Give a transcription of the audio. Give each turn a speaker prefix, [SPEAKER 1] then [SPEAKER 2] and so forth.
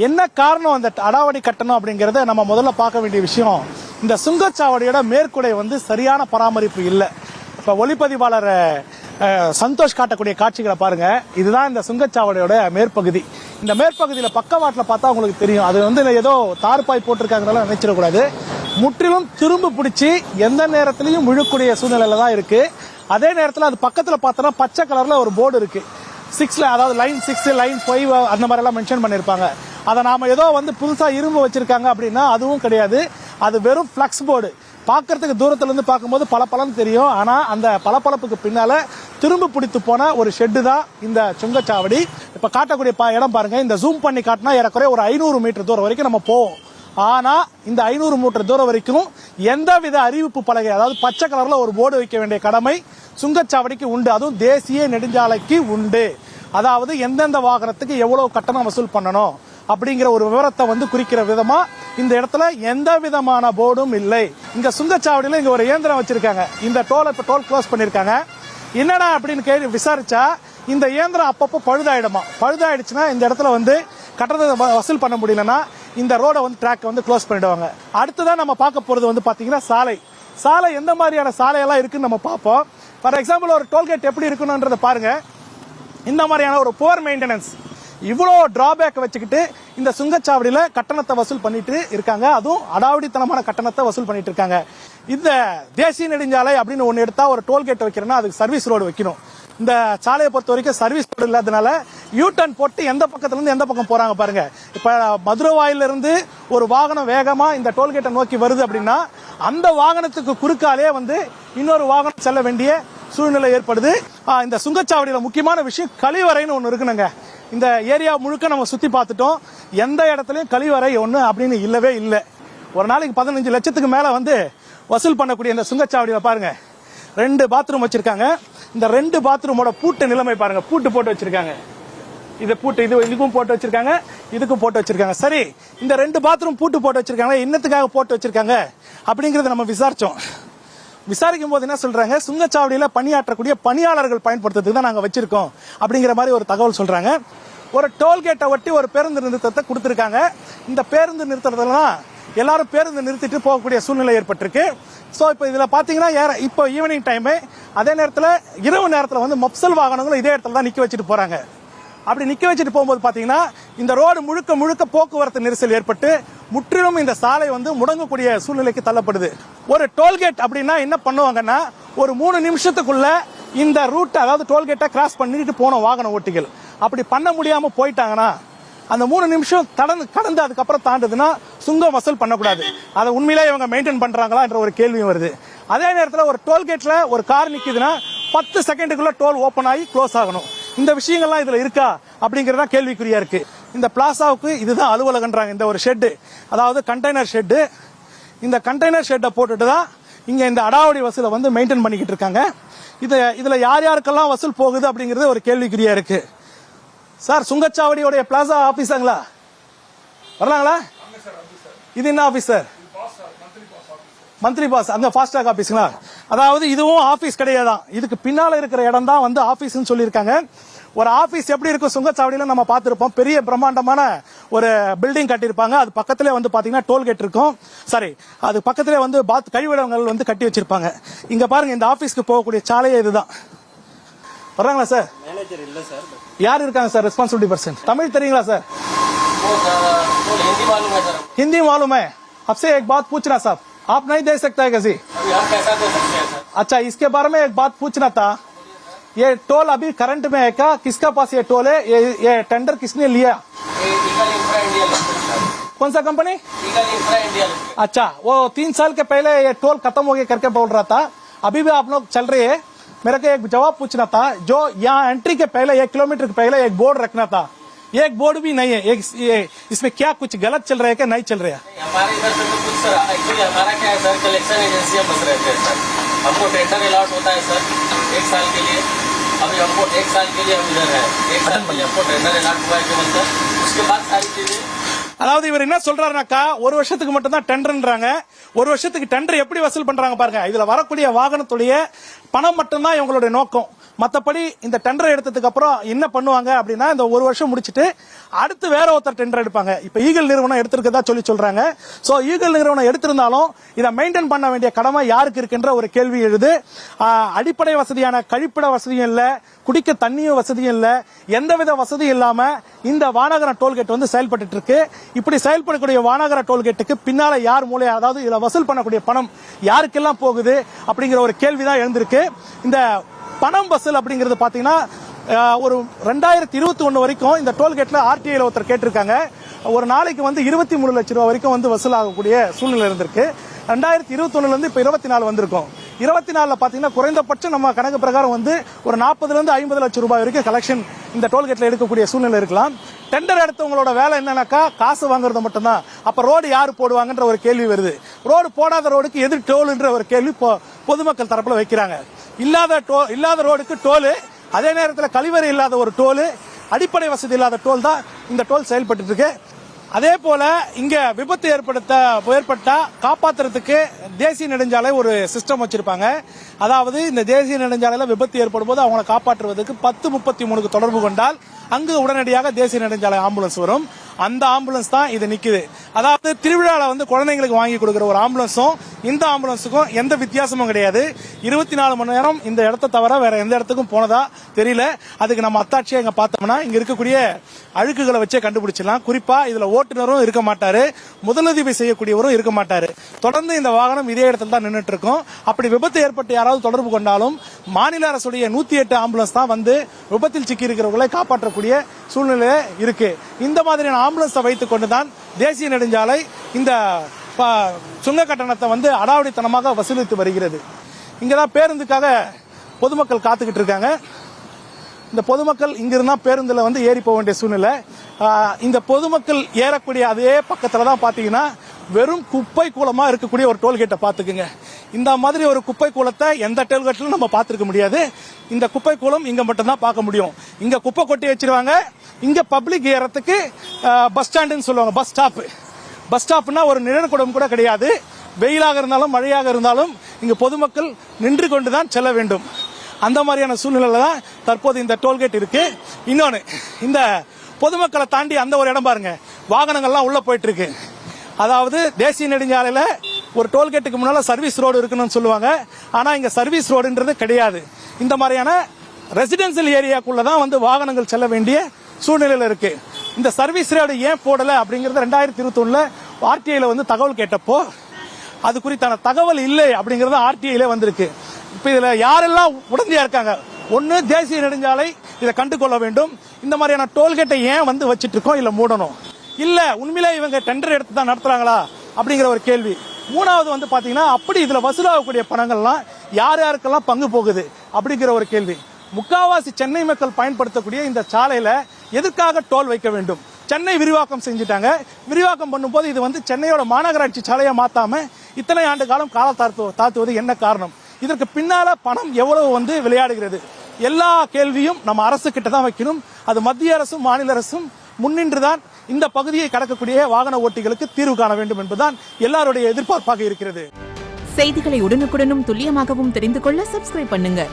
[SPEAKER 1] என்ன காரணம் அந்த அடாவடி கட்டணம் அப்படிங்கறத நம்ம முதல்ல பார்க்க வேண்டிய விஷயம். இந்த சுங்கச்சாவடியோட மேற்கூடை வந்து சரியான பராமரிப்பு இல்லை. இப்ப ஒளிப்பதிவாளர் சந்தோஷ் காட்டக்கூடிய காட்சிகளை பாருங்க. இதுதான் இந்த சுங்கச்சாவடியோட மேற்பகுதி. இந்த மேற்பகுதியில் பக்கவாட்டில் பார்த்தா உங்களுக்கு தெரியும். அது வந்து ஏதோ தார்பாய் போட்டிருக்காங்கனால நினைச்சிடக்கூடாது. முற்றிலும் திரும்பு பிடிச்சி எந்த நேரத்திலையும் விழக்கூடிய சூழ்நிலையில தான் இருக்கு. அதே நேரத்தில் அது பக்கத்தில் பார்த்தோன்னா பச்சை கலர்ல ஒரு போர்டு இருக்கு. 6ல அதாவது லைன் 6 லைன் 5 அந்த மாதிரி எல்லாம் மென்ஷன் பண்ணிருப்பாங்க. அதை நாம ஏதோ வந்து புதுசா இரும்பு வச்சிருக்காங்க அப்படின்னா அதுவும் கிடையாது. அது வெறும் பிளக்ஸ் போர்டு. பார்க்கறதுக்கு தூரத்துல இருந்து பார்க்கும்போது பளபளன்னு தெரியும். ஆனா அந்த பளபளப்புக்கு பின்னால திரும்பு பிடித்து போன ஒரு ஷெட்டு தான் இந்த சுங்கச்சாவடி. இப்ப காட்டக்கூடிய இடம் பாருங்க. இந்த ஜூம் பண்ணி காட்டினா ஏறக்குறைய ஒரு 500 மீட்டர் தூரம் வரைக்கும் நம்ம போவோம். ஆனா இந்த 500 மீட்டர் தூரம் வரைக்கும் எந்தவித அறிவிப்பு பலகை, அதாவது பச்சை கலர்ல ஒரு போர்டு வைக்க வேண்டிய கடமை சுங்கச்சாவடிக்கு உண்டு. அதுவும் தேசிய நெடுஞ்சாலைக்கு உண்டு. அதாவது எந்தெந்த வாகனத்துக்கு எவ்வளவு கட்டணம் வசூல் பண்ணணும் அப்படிங்கிற ஒரு விவரத்தை வந்து குறிக்கிற விதமா இந்த இடத்துல எந்த விதமான போர்டும் இல்லை. இங்க சுங்கச்சாவடியில இங்க ஒரு இயந்திரம் வச்சிருக்காங்க. இந்த டோல் இப்ப டோல் க்ளோஸ் பண்ணிருக்காங்க. என்னடா அப்படின்னு கேட்டு விசாரிச்சா இந்த இயந்திரம் அப்பப்போ பழுதாயிடுமா. பழுதாயிடுச்சுன்னா இந்த இடத்துல வந்து கட்டணத்தை வசூல் பண்ண முடியலன்னா இந்த ரோட வந்து ட்ராக் வந்து க்ளோஸ் பண்ணிடுவாங்க. அடுத்ததான் நம்ம பார்க்க போறது வந்து பாத்தீங்கன்னா சாலை எந்த மாதிரியான சாலையெல்லாம் இருக்குன்னு நம்ம பார்ப்போம். ஃபார் எக்ஸாம்பிள் ஒரு டோல்கேட் எப்படி இருக்கணும்ன்றத பாருங்க. இந்த மாதிரியான ஒரு புவர் மெயின்டெனன்ஸ், இவ்வளோ டிராபேக் வச்சுக்கிட்டு இந்த சுங்கச்சாவடியில கட்டணத்தை வசூல் பண்ணிட்டு இருக்காங்க. அதுவும் அடாவடித்தனமான கட்டணத்தை வசூல் பண்ணிட்டு இருக்காங்க. இந்த தேசிய நெடுஞ்சாலை அப்படின்னு ஒன்னு எடுத்தா ஒரு டோல்கேட் வைக்கிறோம்னா அதுக்கு சர்வீஸ் ரோடு வைக்கணும். இந்த சாலையை பொறுத்த வரைக்கும் சர்வீஸ் ரோடு இல்லாதனால யூ டர்ன் போட்டு எந்த பக்கத்துல இருந்து எந்த பக்கம் போறாங்க பாருங்க. இப்ப மதுரவாயில இருந்து ஒரு வாகனம் வேகமா இந்த டோல்கேட்டை நோக்கி வருது அப்படின்னா அந்த வாகனத்துக்கு குறுக்காலே வந்து இன்னொரு வாகனம் செல்ல வேண்டிய சூழ்நிலை ஏற்படுது. இந்த சுங்கச்சாவடியில முக்கியமான விஷயம் கழிவறைன்னு ஒன்னு இருக்குனுங்க. இந்த ஏரியா முழுக்க நம்ம சுத்தி பார்த்துட்டோம். எந்த இடத்துலயும் கழிவறை ஒண்ணு அப்படின்னு இல்லவே இல்லை. ஒரு நாளைக்கு 15 லட்சத்துக்கு மேல வந்து வசூல் பண்ணக்கூடிய இந்த சுங்கச்சாவடியில பாருங்க 2 பாத்ரூம் வச்சிருக்காங்க. இந்த 2 பாத்ரூமோட பூட்டு நிலைமை பாருங்க. பூட்டு போட்டு வச்சிருக்காங்க. இது பூட்டு இதுக்கும் போட்டு வச்சிருக்காங்க, இதுக்கும் போட்டு வச்சிருக்காங்க. சரி, இந்த 2 பாத்ரூம் பூட்டு போட்டு வச்சிருக்காங்க. என்னத்துக்காக போட்டு வச்சிருக்காங்க அப்படிங்கறத நம்ம விசாரிக்கும் போது என்ன சொல்றாங்க, சுங்கச்சாவடியில பணியாற்றக்கூடிய பணியாளர்கள் பயன்படுத்துறதுக்கு தான் நாங்க வச்சிருக்கோம் அப்படிங்கிற மாதிரி ஒரு தகவல் சொல்றாங்க. ஒரு டோல்கேட்டை ஒட்டி ஒரு பேருந்து நிறுத்தத்தை கொடுத்திருக்காங்க. இந்த பேருந்து நிறுத்தறதுலாம் எல்லாரும் பேருந்து நிறுத்திட்டு போகக்கூடிய சூழ்நிலை ஏற்பட்டிருக்கு. சோ இப்போ இதுல பாத்தீங்கன்னா இப்போ ஈவினிங் டைம், அதே நேரத்தில் இரவு நேரத்தில் வந்து மப்சல் வாகனங்களும் இதே இடத்துல தான் நிக்க வச்சுட்டு போறாங்க. அப்படி நிக்க வச்சுட்டு போகும்போது பாத்தீங்கன்னா இந்த ரோடு முழுக்க போக்குவரத்து நெரிசல் ஏற்பட்டு முற்றிலும் இந்த சாலை வந்து முடங்கக்கூடிய சூழ்நிலைக்கு தள்ளப்படுது. ஒரு டோல்கேட் அப்படின்னா என்ன பண்ணுவாங்கன்னா ஒரு 3 நிமிஷத்துக்குள்ள இந்த ரூட், அதாவது டோல்கேட்டை கிராஸ் பண்ணிட்டு போன வாகன ஓட்டிகள் அப்படி பண்ண முடியாம போயிட்டாங்கன்னா அந்த 3 நிமிஷம் கடந்து அதுக்கப்புறம் தாண்டதுன்னா சுங்கம் வசூல் பண்ணக்கூடாது. அதை உண்மையிலே இவங்க மெயின்டைன் பண்றாங்களா என்ற ஒரு கேள்வியும் வருது. அதே நேரத்தில் ஒரு டோல்கேட்ல ஒரு கார் நிக்குதுன்னா 10 செகண்டுக்குள்ள டோல் ஓபன் ஆகி க்ளோஸ் ஆகணும். இந்த விஷயங்கள்லாம் இதுல இருக்கா அப்படிங்கறத கேள்விக்குறியா இருக்கு. இந்த பிளாசாவுக்கு இதுதான் அலுவலகன்றாங்க. இந்த ஒரு ஷெட், அதாவது கண்டெய்னர் ஷெட். இந்த கண்டெய்னர் ஷெட்டை போட்டுட்டு தான் இங்க இந்த அடாவடி வசூலை வந்து மெயின்டைன் பண்ணிக்கிட்டு இருக்காங்க. இதுல யாருக்கெல்லாம் வசூல் போகுது அப்படிங்கறது ஒரு கேள்விக்குறியா இருக்கு. சார், சுங்கச்சாவடியோட பிளாசா ஆபீஸாங்களா? வரலாங்களா? இது என்ன ஆபீஸ் சார்? மந்திரி பாஸ், அங்க ஃபாஸ்டாக் ஆபீஸ்ங்களா? அதாவது இதுவும் ஆபீஸ் கிடையாதான். இதுக்கு பின்னால இருக்கிற இடம் தான் வந்து ஆபீஸ்னு சொல்லியிருக்காங்க. ஒரு ஆபீஸ் எப்படி இருக்கும் சுங்கச்சாவடியில நம்ம பார்த்திருப்போம். பெரிய பிரம்மாண்டமான ஒரு பில்டிங் கட்டியிருப்பாங்க. அது பக்கத்திலே வந்து பாத்தீங்கன்னா டோல்கேட் இருக்கும். சரி, அது பக்கத்திலே வந்து கழிவிடங்கள் வந்து கட்டி வச்சிருப்பாங்க. இங்க பாருங்க, இந்த ஆபீஸ்க்கு போகக்கூடிய சாலையே இதுதான். வர்றாங்களா சார்?
[SPEAKER 2] மேனேஜர் இல்ல சார்.
[SPEAKER 1] யார் இருக்காங்க சார் ரெஸ்பான்சிபிலிட்டி பர்சன்? தமிழ் தெரியுங்களா சார்? हिंदी मालूम है. आपसे एक बात पूछना साहब, आप नहीं दे सकता है कैसी?
[SPEAKER 2] अभी हम कैसा दे सकते हैं सर?
[SPEAKER 1] अच्छा, इसके बारे में एक बात पूछना था. ये टोल अभी करंट में है क्या? किसका पास ये टोल है? ये टेंडर किसने लिया?
[SPEAKER 2] Eagle infra India limited.
[SPEAKER 1] कौन सा company?
[SPEAKER 2] Eagle infra India limited.
[SPEAKER 1] अच्छा, वो 3 साल के पहले ये टोल खत्म हो गया करके बोल रहा था. अभी भी आप लोग चल रहे है. मेरे को एक जवाब पूछना था. जो यहाँ एंट्री के पहले 1 किलोमीटर के पहले एक बोर्ड रखना था. एक बोर्ड भी नहीं है. इसमें क्या कुछ गलत चल रहा है क्या? नहीं चल रहा है?
[SPEAKER 2] हमारे इधर से तो कुछ सर, एक्चुअली हमारा क्या है सर, कलेक्शन एजेंसी हम बस रहते हैं सर. हमको टेंडर अलॉट होता है सर 1 साल के लिए. अभी हमको 1 साल के लिए हम इधर है. 1 साल के लिए हमको टेंडर अलॉट हुआ है केवल सर. उसके बाद सारी चीजें.
[SPEAKER 1] அதாவது இவர் என்ன சொல்றாருனாக்கா, 1 வருஷத்துக்கு மட்டும் தான் டெண்டர்ன்றாங்க. 1 வருஷத்துக்கு டெண்டர் எப்படி வசூல் பண்றாங்க பாருங்க. இதுல வரக்கூடிய வாகனத்துடைய பணம் மட்டும்தான் இவங்களுடைய நோக்கம். மற்றபடி இந்த டெண்டர் எடுத்ததுக்கு அப்புறம் என்ன பண்ணுவாங்க அப்படின்னா, இந்த ஒரு வருஷம் முடிச்சிட்டு அடுத்து வேற ஒருத்தர் டெண்டர் எடுப்பாங்க. இப்ப ஈகிள் நிறுவனம் எடுத்திருக்கதா சொல்றாங்க. சோ ஈகிள் நிறுவனம் எடுத்திருந்தாலும் இதை மெயின்டைன் பண்ண வேண்டிய கடமை யாருக்கு இருக்குன்ற ஒரு கேள்வி எழுது. அடிப்படை வசதியான கழிப்பிட வசதியும் இல்ல, குடிக்க தண்ணியும் வசதியும் இல்ல, எந்தவித வசதியும் இல்லாம இந்த வானகர டோல்கேட் வந்து செயல்பட்டு இருக்கு. இப்படி செயல்படக்கூடிய வானகர டோல்கேட்டுக்கு பின்னால யார் மூலையா, அதாவது இதுல வசூல் பண்ணக்கூடிய பணம் யாருக்கெல்லாம் போகுது அப்படிங்கிற ஒரு கேள்விதான் எழுந்திருக்கு. இந்த பணம் வசூல் அப்படிங்கிறது பாத்தீங்கன்னா ஒரு 2021 வரைக்கும் இந்த டோல்கேட்ல ஆர்டிஐல ஒருத்தர் கேட்டிருக்காங்க. ஒரு நாளைக்கு வந்து 23 லட்சம் ரூபாய் வரைக்கும் வந்து வசூலாகக்கூடிய சூழ்நிலை இருந்திருக்கு. 2021 இருந்து இப்ப 24 வந்திருக்கும். 24ல பாத்தீங்கன்னா குறைந்தபட்சம் நம்ம கணக்கு பிரகாரம் வந்து ஒரு 40 இருந்து 50 லட்சம் ரூபாய் வரைக்கும் கலெக்ஷன் இந்த டோல்கேட்ல எடுக்கக்கூடிய சூழ்நிலை இருக்கலாம். டெண்டர் எடுத்தவங்களோட வேலை என்னன்னாக்கா காசு வாங்குறது மட்டும்தான். அப்ப ரோடு யாரு போடுவாங்கன்ற ஒரு கேள்வி வருது. ரோடு போடாத ரோடுக்கு எது டோல்ன்ற ஒரு கேள்வி பொதுமக்கள் தரப்புல வைக்கிறாங்க. இல்லாத ரோடுக்கு டோலு, அதே நேரத்தில் கழிவறை இல்லாத ஒரு டோல், அடிப்படை வசதி இல்லாத டோல் தான் இந்த டோல் செயல்பட்டு இருக்கு. அதே போல இங்க விபத்து ஏற்பட்டா காப்பாத்துறதுக்கு தேசிய நெடுஞ்சாலை ஒரு சிஸ்டம் வச்சிருப்பாங்க. அதாவது இந்த தேசிய நெடுஞ்சாலையில விபத்து ஏற்படும் போது அவங்களை காப்பாற்றுவதற்கு 10:33 தொடர்பு கொண்டால் அங்கு உடனடியாக தேசிய நெடுஞ்சாலை ஆம்புலன்ஸ் வரும். அந்த ஆம்புலன்ஸ் தான் இது நிக்குது. அதாவது திருவிழால வந்து குழந்தைங்களுக்கு வாங்கி கொடுக்கிற ஒரு ஆம்புலன்ஸும் இந்த ஆம்புலன்ஸுக்கும் எந்த வித்தியாசமும் கிடையாது. 24 மணி நேரம் இந்த இடத்தை தவிர வேற எந்த இடத்துக்கும் போனதா தெரியல. அதுக்கு நம்ம அத்தாட்சியா இங்க பார்த்தோம்னா இங்க இருக்கக்கூடிய அழுக்குகளை வச்சே கண்டுபிடிச்சிடலாம். குறிப்பா இதுல ஓட்டுநரும் இருக்க மாட்டாரு, முதலுதவி செய்யக்கூடியவரும் இருக்க மாட்டாரு. தொடர்ந்து இந்த வாகனம் இதே இடத்துல தான் நின்றுட்டு இருக்கும். அப்படி விபத்து ஏற்பட்டு யாராவது தொடர்பு கொண்டாலும் மாநில அரசுடைய 108 ஆம்புலன்ஸ் தான் வந்து விபத்தில் சிக்கி இருக்கிறவர்களை காப்பாற்றக்கூடிய சூழ்நிலை இருக்கு. இந்த மாதிரியான ஆம்புலன்ஸை வைத்துக் கொண்டுதான் தேசிய நெடுஞ்சாலை இந்த சுங்க கட்டணத்தை வந்து அடாவடித்தனமாக வசூலித்து வருகிறது. இங்கதான் பேருந்துக்காக பொதுமக்கள் காத்துக்கிட்டு இருக்காங்க. இந்த பொதுமக்கள் இங்கிருந்தா பேருந்துல வந்து ஏறி போக வேண்டிய சூழ்நிலை. இந்த பொதுமக்கள் ஏறக்கூடிய அதே பக்கத்துல தான் பாத்தீங்கன்னா வெறும் குப்பை கூலமா இருக்கக்கூடிய ஒரு டோல்கேட்டை பாத்துக்குங்க. இந்த மாதிரி ஒரு குப்பை கூலத்தை எந்த டோல்கேட்லும் நம்ம பார்த்திருக்க முடியாது. இந்த குப்பை கூலம் இங்க மட்டும் தான் பார்க்க முடியும். இங்க குப்பை கொட்டி வச்சிருவாங்க. இங்க பப்ளிக் ஏறத்துக்கு பஸ் ஸ்டாண்டுன்னு சொல்லுவாங்க. பஸ் ஸ்டாப்னா ஒரு நிழற்குடம் கூட கிடையாது. வெயிலாக இருந்தாலும் மழையாக இருந்தாலும் இங்க பொதுமக்கள் நின்று கொண்டுதான் செல்ல வேண்டும். அந்த மாதிரியான சூழ்நிலையில தான் தற்போது இந்த டோல்கேட் இருக்கு. இன்னொன்னு, இந்த பொதுமக்களை தாண்டி அந்த ஒரு இடம் பாருங்க, வாகனங்கள்லாம் உள்ள போயிட்டு இருக்கு. அதாவது தேசிய நெடுஞ்சாலையில ஒரு டோல்கேட்டுக்கு முன்னால சர்வீஸ் ரோடு இருக்கணும்னு சொல்லுவாங்க. ஆனா இங்க சர்வீஸ் ரோடுன்றது கிடையாது. இந்த மாதிரியான ரெசிடென்சியல் ஏரியாக்குள்ள தான் வந்து வாகனங்கள் செல்ல வேண்டிய சூழ்நிலையில இருக்கு. இந்த சர்வீஸ் ரோடு ஏன் போடல அப்படிங்கறது 2021 ஆர்டிஐல வந்து தகவல் கேட்டப்போ அது குறித்தான தகவல் இல்லை அப்படிங்கறது ஆர்டிஐல வந்திருக்கு. இப்ப இதுல யாரெல்லாம் உடந்தையா இருக்காங்க? ஒன்னு, தேசிய நெடுஞ்சாலை இதை கண்டுகொள்ள வேண்டும். இந்த மாதிரியான டோல்கேட்டை ஏன் வந்து வச்சிட்டு இருக்கோம், இல்ல மூடணும், இல்ல உண்மையிலே இவங்க டெண்டர் எடுத்து தான் நடத்துறாங்களா அப்படிங்கிற ஒரு கேள்வி. மூணாவது வந்து பாத்தீங்கன்னா அப்படி இதுல வசூலாகக்கூடிய பணங்கள்லாம் யார் யாருக்கெல்லாம் பங்கு போகுது அப்படிங்கிற ஒரு கேள்வி. முக்காவாசி சென்னை மக்கள் பயன்படுத்தக்கூடிய இந்த சாலையில எதற்காக டோல் வைக்க வேண்டும்? சென்னை விரிவாக்கம் செஞ்சுட்டாங்க. விரிவாக்கம் பண்ணும்போது இது வந்து சென்னையோட மாநகராட்சி சாலையை மாத்தாம இத்தனை ஆண்டு காலம் கால தாழ்த்துவது என்ன காரணம்? இதற்கு பின்னால பணம் எவ்வளவு வந்து விளையாடுகிறது? எல்லா கேள்வியும் நம்ம அரசு கிட்ட தான் வைக்கணும். அது மத்திய அரசும் மாநில அரசும் முன்னின்றுதான் இந்த பகுதியை கடக்கக்கூடிய வாகன ஓட்டிகளுக்கு தீர்வு காண வேண்டும் என்பதுதான் எல்லாருடைய எதிர்பார்ப்பாக இருக்கிறது.
[SPEAKER 3] செய்திகளை உடனுக்குடனும் துல்லியமாகவும் தெரிந்து கொள்ள சப்ஸ்கிரைப் பண்ணுங்க.